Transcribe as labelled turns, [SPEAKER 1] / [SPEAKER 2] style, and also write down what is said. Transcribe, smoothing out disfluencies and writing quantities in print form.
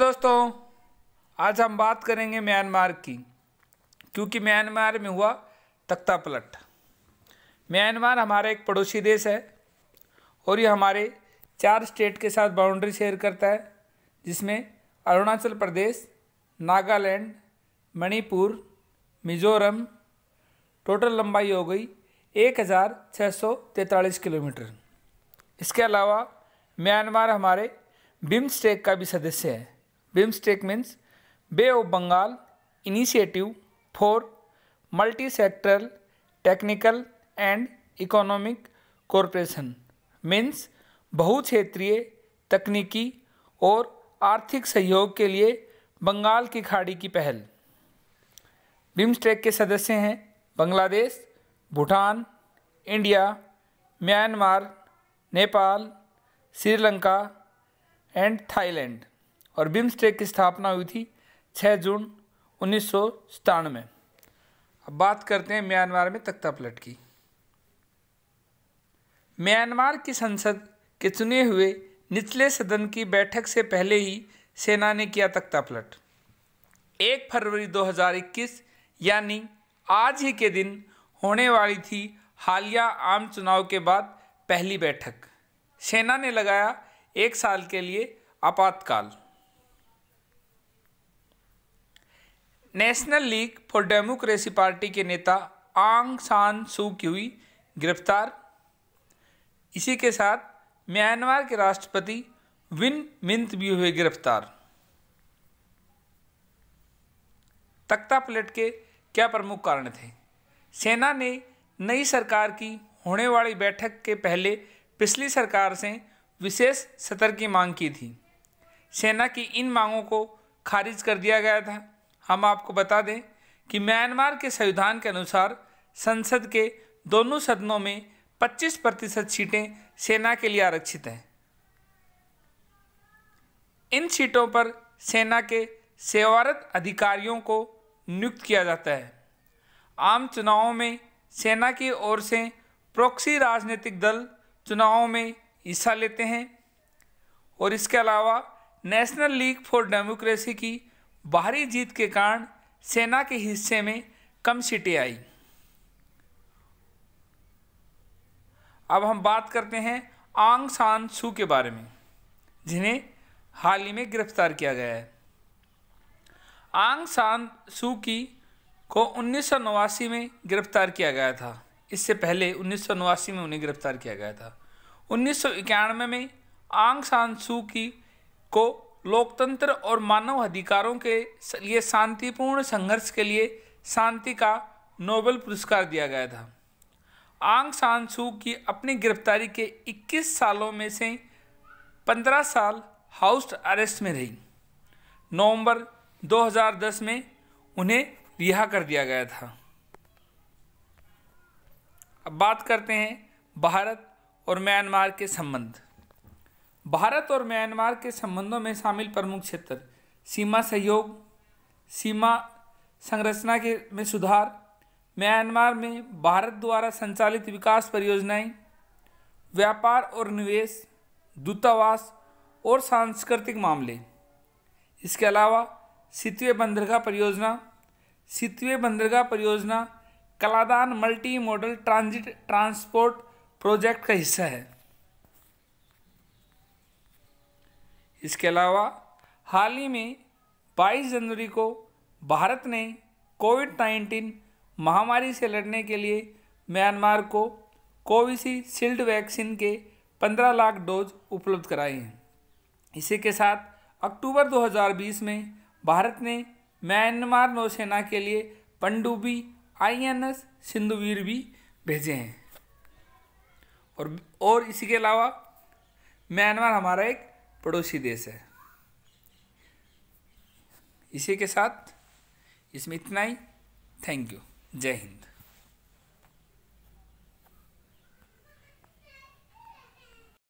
[SPEAKER 1] दोस्तों, आज हम बात करेंगे म्यांमार की, क्योंकि म्यांमार में हुआ तख्तापलट। म्यांमार हमारा एक पड़ोसी देश है और ये हमारे 4 स्टेट के साथ बाउंड्री शेयर करता है, जिसमें अरुणाचल प्रदेश, नागालैंड, मणिपुर, मिजोरम। टोटल लंबाई हो गई 1643 किलोमीटर। इसके अलावा म्यांमार हमारे बिम्स्टेक का भी सदस्य है। BIMSTEC means Bay of Bengal initiative for multi sectoral technical and economic cooperation, means बहुक्षेत्रीय तकनीकी और आर्थिक सहयोग के लिए बंगाल की खाड़ी की पहल। बिम्स्टेक के सदस्य हैं Bangladesh, Bhutan, India, Myanmar, Nepal, Sri Lanka and Thailand. और बिम्स्टेक की स्थापना हुई थी 6 जून 1997 में। अब बात करते हैं म्यांमार में तख्तापलट की। म्यांमार की संसद के चुने हुए निचले सदन की बैठक से पहले ही सेना ने किया तख्तापलट। 1 फरवरी 2021 यानी आज ही के दिन होने वाली थी हालिया आम चुनाव के बाद पहली बैठक। सेना ने लगाया 1 साल के लिए आपातकाल। National league for democracy party के नेता आंग सान सू की हुई गिरफ्तार। इसी के साथ म्यांमार के राष्ट्रपति विन मिंत भी हुए गिरफ्तार। तख्तापलट के क्या प्रमुख कारण थे? सेना ने नई सरकार की होने वाली बैठक के पहले पिछली सरकार से विशेष सत्र की मांग की थी। सेना की इन मांगों को खारिज कर दिया गया था। हम आपको बता दें कि म्यांमार के संविधान के अनुसार संसद के दोनों सदनों में 25% सीटें सेना के लिए आरक्षित हैं। इन सीटों पर सेना के सेवारत अधिकारियों को नियुक्त किया जाता है। आम चुनावों में सेना की ओर से प्रॉक्सी राजनीतिक दल चुनावों में हिस्सा लेते हैं। और इसके अलावा नेशनल लीग फॉर डेमोक्रेसी की बाहरी जीत के कारण सेना के हिस्से में कम सीटें आई। अब हम बात करते हैं आंग सान सू के बारे में, जिन्हें हाल ही में गिरफ्तार किया गया है। आंग सान सू की को 1989 में गिरफ्तार किया गया था। इससे पहले 1989 में उन्हें गिरफ्तार किया गया था। 1991 में आंग सान सू की को लोकतंत्र और मानव अधिकारों के लिए शांतिपूर्ण संघर्ष के लिए शांति का नोबेल पुरस्कार दिया गया था। आंग सान सू की अपनी गिरफ्तारी के 21 सालों में से 15 साल हाउस अरेस्ट में रही। नवंबर 2010 में उन्हें रिहा कर दिया गया था। अब बात करते हैं भारत और म्यांमार के संबंध। भारत और म्यांमार के संबंधों में शामिल प्रमुख क्षेत्र: सीमा सहयोग, सीमा संरचना के में सुधार, म्यांमार में भारत द्वारा संचालित विकास परियोजनाएं, व्यापार और निवेश, दूतावास और सांस्कृतिक मामले। इसके अलावा सितवे बंदरगाह परियोजना Kaladan multi modal transit transport project का हिस्सा है। इसके अलावा हाल ही में 22 जनवरी को भारत ने कोविड-19 महामारी से लड़ने के लिए म्यांमार को कोविशील्ड वैक्सीन के 15 लाख डोज उपलब्ध कराए हैं। इसी के साथ अक्टूबर 2020 में भारत ने म्यांमार नौसेना के लिए पनडुब्बी INS सिंधुवीर भी भेजे हैं। और इसी के अलावा म्यांमार हमारा एक पड़ोसी देश है। इसी के साथ इसमें इतना ही। Thank you. जय हिंद।